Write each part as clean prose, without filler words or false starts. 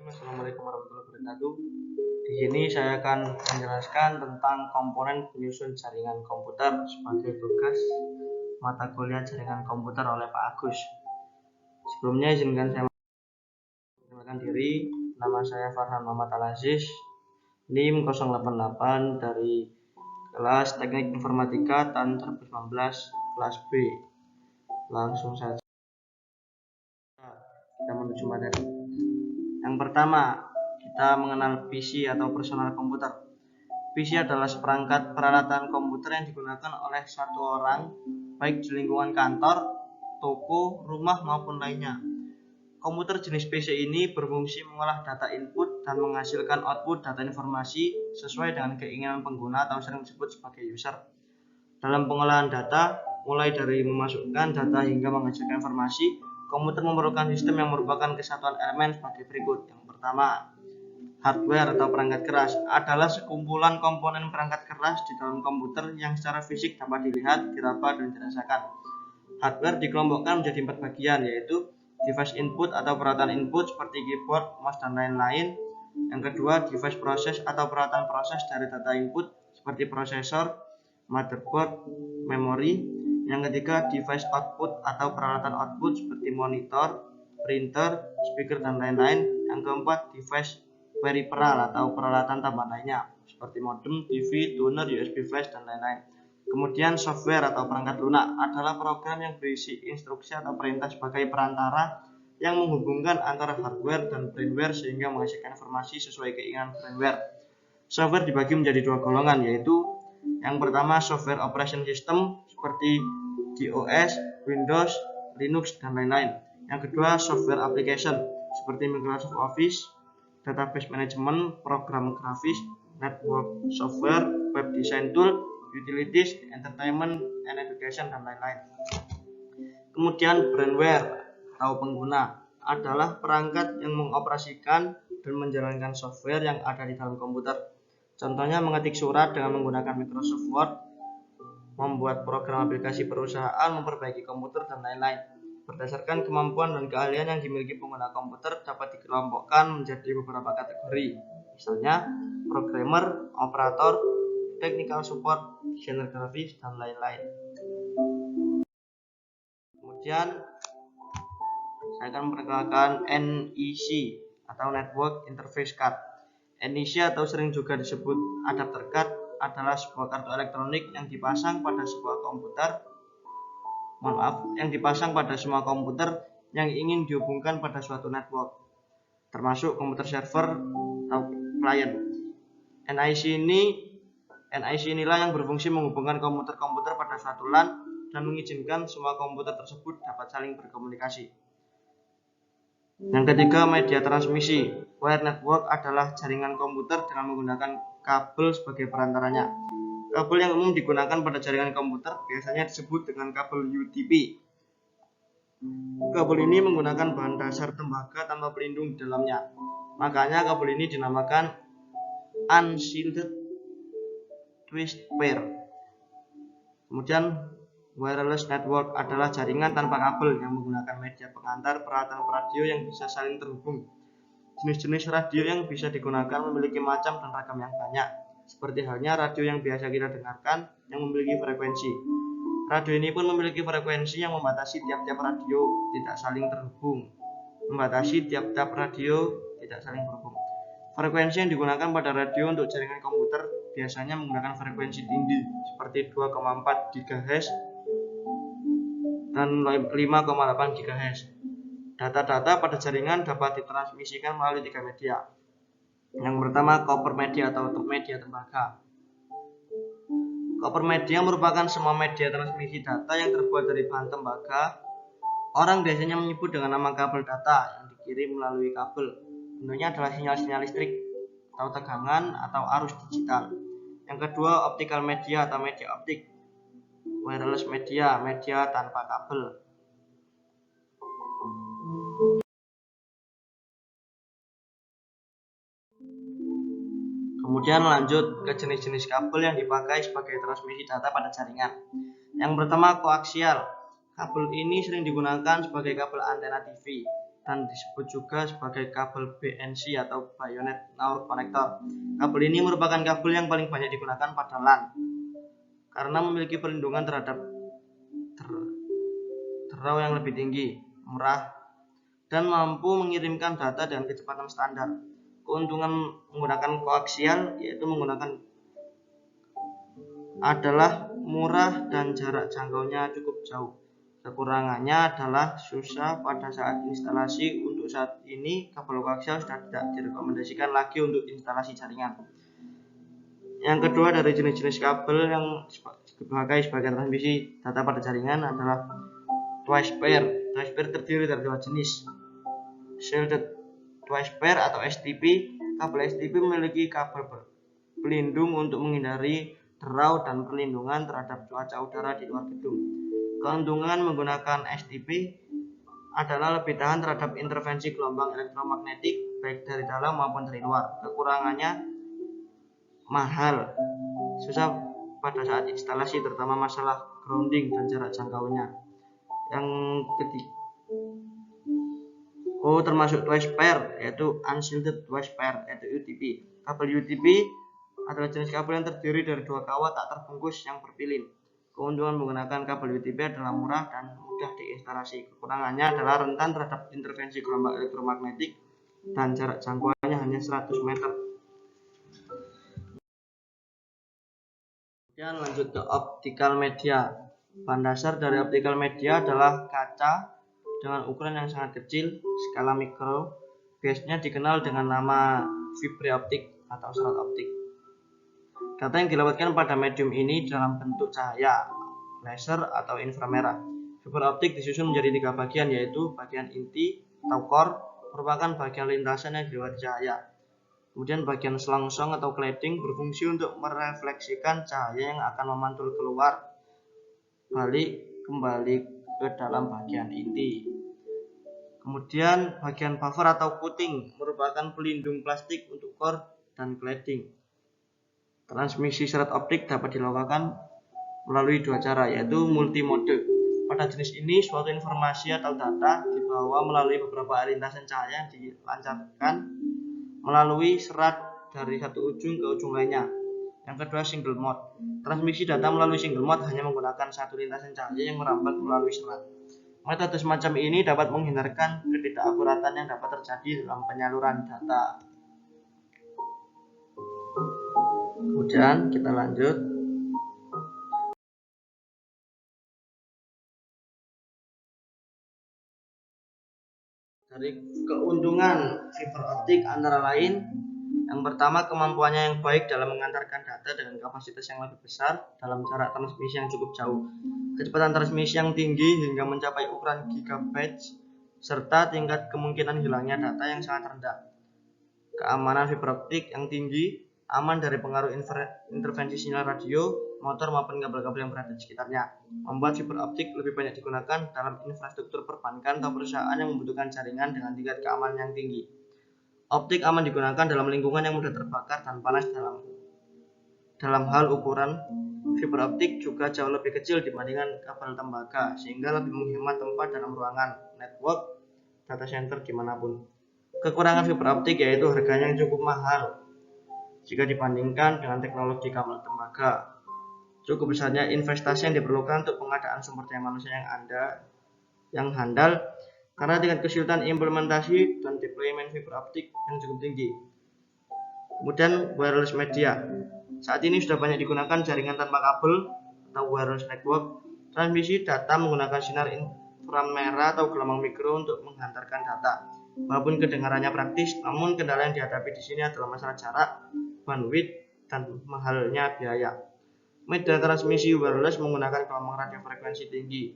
Assalamualaikum warahmatullahi wabarakatuh. Di sini saya akan menjelaskan tentang komponen penyusun jaringan komputer sebagai tugas mata kuliah jaringan komputer oleh Pak Agus. Sebelumnya izinkan saya memperkenalkan diri. Nama saya Farhan Muhammad Al-Aziz, NIM 088 dari kelas Teknik Informatika tahun 2019 kelas B. Langsung saja kita menuju materi. Yang pertama, kita mengenal PC atau personal komputer. PC adalah seperangkat peralatan komputer yang digunakan oleh satu orang, baik di lingkungan kantor, toko, rumah maupun lainnya. Komputer jenis PC ini berfungsi mengolah data input dan menghasilkan output data informasi sesuai dengan keinginan pengguna atau sering disebut sebagai user. Dalam pengolahan data, mulai dari memasukkan data hingga menghasilkan informasi, komputer memerlukan sistem yang merupakan kesatuan elemen sebagai berikut. Yang pertama, hardware atau perangkat keras adalah sekumpulan komponen perangkat keras di dalam komputer yang secara fisik dapat dilihat, diraba, dan dirasakan. Hardware dikelompokkan menjadi 4 bagian, yaitu device input atau peralatan input seperti keyboard, mouse, dan lain-lain. Yang kedua, device proses atau peralatan proses dari data input seperti prosesor, motherboard, memori. Yang ketiga, device output atau peralatan output seperti monitor, printer, speaker, dan lain-lain. Yang keempat, device peripheral atau peralatan tambahan lainnya seperti modem, TV, tuner, USB flash, dan lain-lain. Kemudian software atau perangkat lunak adalah program yang berisi instruksi atau perintah sebagai perantara yang menghubungkan antara hardware dan firmware sehingga menghasilkan informasi sesuai keinginan firmware. Software dibagi menjadi 2 golongan, yaitu yang pertama software operation system seperti DOS, Windows, Linux, dan lain-lain. Yang kedua software application seperti Microsoft Office, database management, program grafis, network software, web design tool, utilities, entertainment, and education, dan lain-lain. Kemudian firmware atau pengguna adalah perangkat yang mengoperasikan dan menjalankan software yang ada di dalam komputer. Contohnya mengetik surat dengan menggunakan Microsoft Word, membuat program aplikasi perusahaan, memperbaiki komputer, dan lain-lain. Berdasarkan kemampuan dan keahlian yang dimiliki pengguna komputer dapat dikelompokkan menjadi beberapa kategori. Misalnya programmer, operator, technical support, desainer grafis, dan lain-lain. Kemudian saya akan memperkenalkan NIC atau Network Interface Card. NIC atau sering juga disebut adapter card adalah sebuah kartu elektronik yang dipasang pada semua komputer yang ingin dihubungkan pada suatu network, termasuk komputer server atau klien. NIC inilah yang berfungsi menghubungkan komputer-komputer pada suatu LAN dan mengizinkan semua komputer tersebut dapat saling berkomunikasi. Yang ketiga, media transmisi. Wire network adalah jaringan komputer dengan menggunakan kabel sebagai perantaranya. Kabel yang umum digunakan pada jaringan komputer biasanya disebut dengan kabel UTP. Kabel ini menggunakan bahan dasar tembaga tanpa pelindung di dalamnya. Makanya kabel ini dinamakan unshielded twist pair. Kemudian wireless network adalah jaringan tanpa kabel yang menggunakan media pengantar peralatan radio yang bisa saling terhubung. Jenis-jenis radio yang bisa digunakan memiliki macam dan ragam yang banyak, seperti halnya radio yang biasa kita dengarkan yang memiliki frekuensi. Radio ini pun memiliki frekuensi yang membatasi tiap-tiap radio tidak saling terhubung. Frekuensi yang digunakan pada radio untuk jaringan komputer biasanya menggunakan frekuensi tinggi seperti 2,4 GHz dan 5,8 GHz. Data-data pada jaringan dapat ditransmisikan melalui 3 media. Yang pertama, copper media atau media tembaga. Copper media merupakan semua media transmisi data yang terbuat dari bahan tembaga. Orang biasanya menyebut dengan nama kabel data yang dikirim melalui kabel. Bentuknya adalah sinyal-sinyal listrik atau tegangan atau arus digital. Yang kedua, optical media atau media optik. Wireless media, media tanpa kabel. Kemudian lanjut ke jenis-jenis kabel yang dipakai sebagai transmisi data pada jaringan. Yang pertama, koaksial. Kabel ini sering digunakan sebagai kabel antena TV. dan disebut juga sebagai kabel BNC atau Bayonet Noir Connector. Kabel ini merupakan kabel yang paling banyak digunakan pada LAN karena memiliki perlindungan terhadap derau yang lebih tinggi, murah, dan mampu mengirimkan data dengan kecepatan standar. Keuntungan menggunakan koaksial yaitu adalah murah dan jarak jangkaunya cukup jauh. Kekurangannya adalah susah pada saat instalasi. Untuk saat ini kabel koaksial sudah tidak direkomendasikan lagi untuk instalasi jaringan. Yang kedua dari jenis-jenis kabel yang dipakai sebagai transmisi data pada jaringan adalah twice pair. Twice pair terdiri dari dua jenis, shielded twice pair atau STP. Kabel STP memiliki kabel pelindung untuk menghindari derau dan perlindungan terhadap cuaca udara di luar gedung. Keuntungan menggunakan STP adalah lebih tahan terhadap intervensi gelombang elektromagnetik baik dari dalam maupun dari luar. Kekurangannya mahal, susah pada saat instalasi, terutama masalah grounding dan jarak jangkaunya. Yang ketiga, termasuk twice pair yaitu unshielded twice pair yaitu UTP. Kabel UTP adalah jenis kabel yang terdiri dari dua kawat tak terbungkus yang berpilin. Keuntungan menggunakan kabel UTP adalah murah dan mudah diinstalasi. Kekurangannya adalah rentan terhadap intervensi gelombang elektromagnetik dan jarak jangkauannya hanya 100 meter. Kemudian lanjut ke optical media. Bahan dasar dari optical media adalah kaca dengan ukuran yang sangat kecil, skala mikro. Biasanya dikenal dengan nama fiber optik atau serat optik. Data yang dilewatkan pada medium ini dalam bentuk cahaya, laser atau inframerah. Fiber optik disusun menjadi 3 bagian, yaitu bagian inti atau core merupakan bagian lintasan yang dilewati cahaya. Kemudian bagian selongsong atau cladding berfungsi untuk merefleksikan cahaya yang akan memantul keluar balik kembali ke dalam bagian inti. Kemudian bagian buffer atau coating merupakan pelindung plastik untuk core dan cladding. Transmisi serat optik dapat dilakukan melalui dua cara, yaitu multimode. Pada jenis ini, suatu informasi atau data dibawa melalui beberapa lintasan cahaya yang dilancarkan melalui serat dari satu ujung ke ujung lainnya. Yang kedua, single mode. Transmisi data melalui single mode hanya menggunakan satu lintasan cahaya yang merambat melalui serat. Metode semacam ini dapat menghindarkan ketidakakuratan yang dapat terjadi dalam penyaluran data. Kemudian kita lanjut. Dari keuntungan fiber optik antara lain, yang pertama kemampuannya yang baik dalam mengantarkan data dengan kapasitas yang lebih besar dalam jarak transmisi yang cukup jauh. Kecepatan transmisi yang tinggi hingga mencapai ukuran gigabytes serta tingkat kemungkinan hilangnya data yang sangat rendah. Keamanan fiber optik yang tinggi, aman dari pengaruh intervensi sinyal radio, motor maupun kabel-kabel yang berada di sekitarnya. Membuat fiber optik lebih banyak digunakan dalam infrastruktur perbankan atau perusahaan yang membutuhkan jaringan dengan tingkat keamanan yang tinggi. Optik aman digunakan dalam lingkungan yang mudah terbakar dan panas. Dalam hal ukuran, fiber optik juga jauh lebih kecil dibandingkan kabel tembaga, sehingga lebih menghemat tempat dalam ruangan, network, data center dimanapun. Kekurangan fiber optik yaitu harganya yang cukup mahal jika dibandingkan dengan teknologi kabel tembaga. Cukup besarnya investasi yang diperlukan untuk pengadaan sumber daya manusia yang handal karena tingkat kesulitan implementasi dan deployment fiber optik yang cukup tinggi. Kemudian wireless media. Saat ini sudah banyak digunakan jaringan tanpa kabel atau wireless network. Transmisi data menggunakan sinar inframerah atau gelombang mikro untuk menghantarkan data. Walaupun kedengarannya praktis, namun kendala yang dihadapi di sini adalah masalah jarak, bandwidth, dan mahalnya biaya. Media transmisi wireless menggunakan gelombang radio frekuensi tinggi.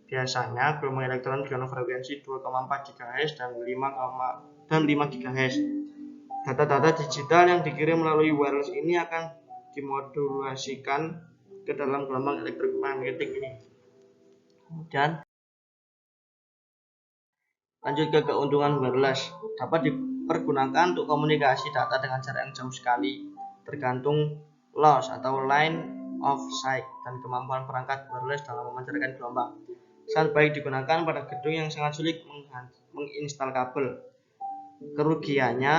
Biasanya gelombang elektron dengan frekuensi 2,4 GHz dan 5 GHz. Data-data digital yang dikirim melalui wireless ini akan dimodulasikan ke dalam gelombang elektromagnetik ini. Kemudian lanjut ke keuntungan wireless. Dapat dipergunakan untuk komunikasi data dengan jarak yang jauh sekali, tergantung loss atau line of sight dan kemampuan perangkat wireless dalam memancarkan gelombang. Sangat baik digunakan pada gedung yang sangat sulit menginstal kabel. Kerugiannya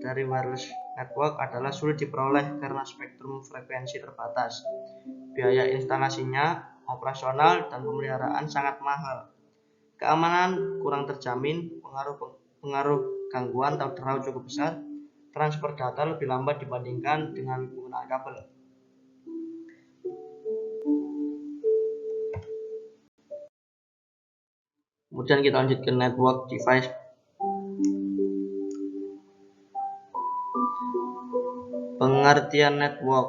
dari wireless network adalah sulit diperoleh karena spektrum frekuensi terbatas. Biaya instalasinya, operasional, dan pemeliharaan sangat mahal. Keamanan kurang terjamin, pengaruh gangguan terlalu cukup besar, transfer data lebih lambat dibandingkan dengan penggunaan kabel. Kemudian kita lanjut ke network device. Pengertian network.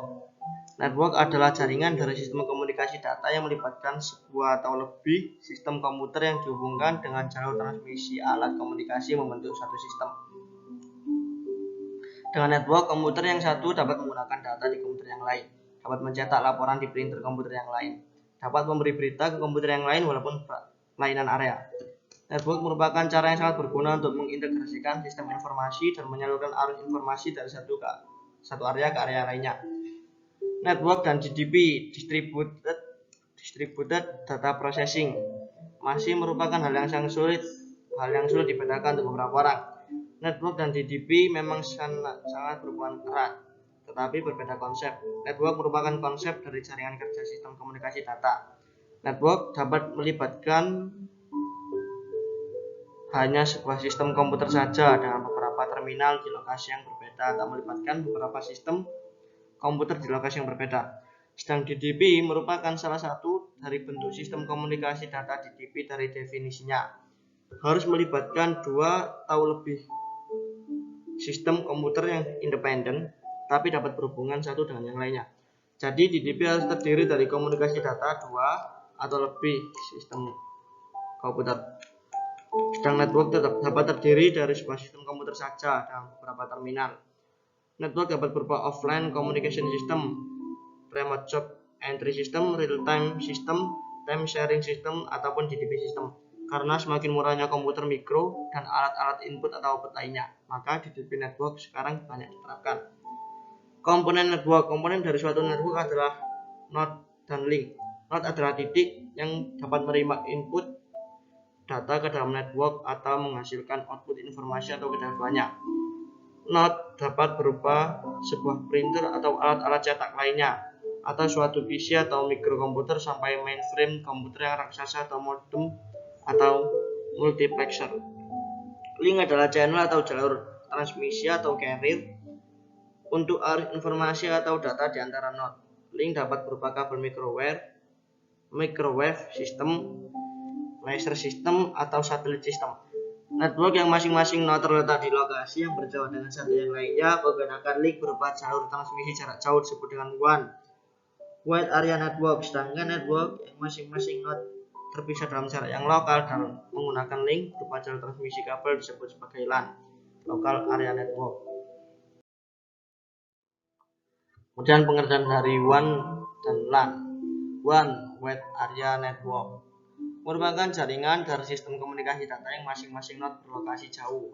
Network adalah jaringan dari sistem komunikasi data yang melibatkan sebuah atau lebih sistem komputer yang dihubungkan dengan jalur transmisi alat komunikasi membentuk satu sistem. Dengan network, komputer yang satu dapat menggunakan data di komputer yang lain, dapat mencetak laporan di printer komputer yang lain, dapat memberi berita ke komputer yang lain walaupun kelainan area. Network merupakan cara yang sangat berguna untuk mengintegrasikan sistem informasi dan menyalurkan arus informasi dari satu area ke area lainnya. Network dan DDP (Distributed Data Processing) masih merupakan hal yang sulit dibedakan untuk beberapa orang. Network dan DDP memang sangat berhubungan erat, tetapi berbeda konsep. Network merupakan konsep dari jaringan kerja sistem komunikasi data. Network dapat melibatkan hanya sebuah sistem komputer saja dengan beberapa terminal di lokasi yang berbeda atau melibatkan beberapa sistem komputer di lokasi yang berbeda. Sedang DDP merupakan salah satu dari bentuk sistem komunikasi data. DDP dari definisinya harus melibatkan dua atau lebih sistem komputer yang independen tapi dapat berhubungan satu dengan yang lainnya. Jadi DDP harus terdiri dari komunikasi data dua atau lebih sistem komputer. Sedang network dapat terdiri dari sebuah sistem komputer saja dan beberapa terminal. Network dapat berupa offline communication system, remote job entry system, real-time system, time sharing system, ataupun DDP system. Karena semakin murahnya komputer mikro dan alat-alat input atau output lainnya, maka DDP network sekarang banyak diterapkan. Komponen network. Komponen dari suatu network adalah node dan link. Node adalah titik yang dapat menerima input data ke dalam network atau menghasilkan output informasi atau kedua-duanya. Node dapat berupa sebuah printer atau alat-alat cetak lainnya, atau suatu PC atau mikrokomputer sampai mainframe komputer yang raksasa atau modem atau multiplexer. Link adalah channel atau jalur transmisi atau carrier untuk arus informasi atau data di antara node. Link dapat berupa kabel microwave system, laser system, atau satelit system. Network yang masing-masing node terletak di lokasi yang berjauh dengan satu yang lainnya menggunakan link berupa jalur transmisi jarak jauh disebut dengan wide area network. Sedangkan network yang masing-masing node terpisah dalam jarak yang lokal dan menggunakan link berupa jalur transmisi kabel disebut sebagai LAN, local area network. Kemudian pengertian dari WAN dan LAN. WAN, wide area network, merupakan jaringan dari sistem komunikasi data yang masing-masing node berlokasi jauh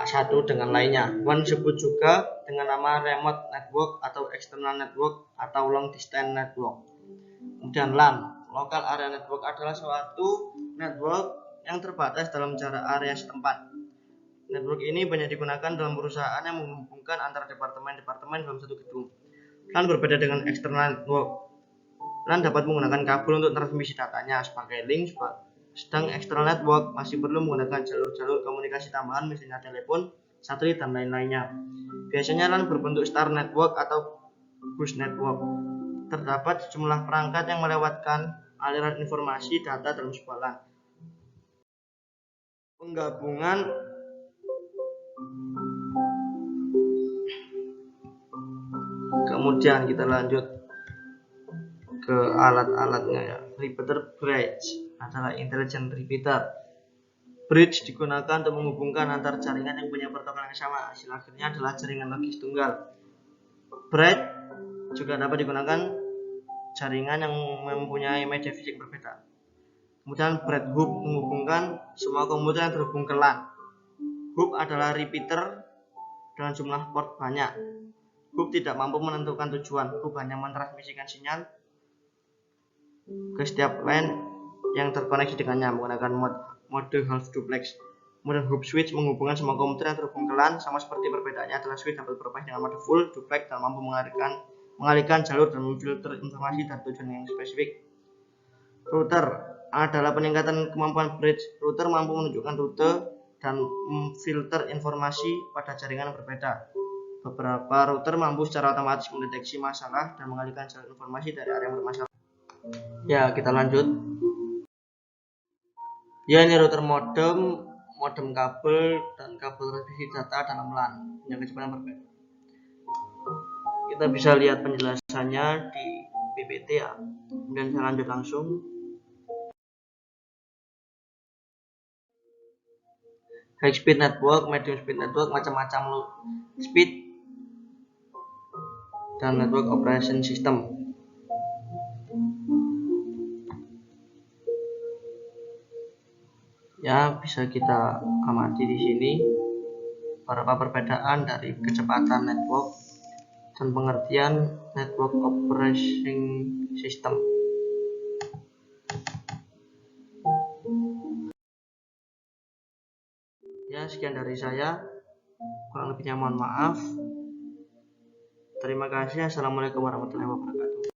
satu dengan lainnya. WAN disebut juga dengan nama remote network atau external network atau long distance network. Kemudian LAN, local area network, adalah suatu network yang terbatas dalam jarak area setempat. Network ini banyak digunakan dalam perusahaan yang menghubungkan antara departemen-departemen dalam satu gedung. LAN berbeda dengan external network. LAN dapat menggunakan kabel untuk transmisi datanya sebagai link, sedang external network masih perlu menggunakan jalur-jalur komunikasi tambahan, misalnya telepon, satelit, dan lain-lainnya. Biasanya LAN berbentuk star network atau bus network. Terdapat sejumlah perangkat yang melewatkan aliran informasi data dalam sebuah LAN. Penggabungan kemudian kita lanjut ke alat-alatnya ya. Repeater bridge adalah intelligent repeater. Bridge digunakan untuk menghubungkan antar jaringan yang punya protokol yang sama. Hasil akhirnya adalah jaringan logis tunggal. Bridge juga dapat digunakan jaringan yang mempunyai media fisik berbeda. Kemudian bridge hub menghubungkan semua komputer yang terhubung ke LAN. Hub adalah repeater dengan jumlah port banyak. Hub tidak mampu menentukan tujuan. Hub hanya mentransmisikan sinyal ke setiap LAN yang terkoneksi dengannya menggunakan mode half duplex. Kemudian hub switch menghubungkan semua komputer yang terhubung ke LAN, sama seperti perbedaannya adalah switch dapat bermain dengan mode full duplex dan mampu mengalihkan jalur dan memfilter informasi dari tujuan yang spesifik. Router adalah peningkatan kemampuan bridge. Router mampu menunjukkan rute dan memfilter informasi pada jaringan yang berbeda. Beberapa router mampu secara otomatis mendeteksi masalah dan mengalihkan jalur informasi dari area yang bermasalah. Ya, kita lanjut. Ya, ini router modem kabel dan kabel transmisi data dalam LAN yang kecepatan berbeda. Kita bisa lihat penjelasannya di PPT ya. Kemudian saya lanjut langsung. High speed network, medium speed network, macam-macam speed dan network operation system. Ya, bisa kita amati di sini beberapa perbedaan dari kecepatan network dan pengertian network operation system. Ya, sekian dari saya. Kurang lebihnya mohon maaf. Terima kasih. Assalamualaikum warahmatullahi wabarakatuh.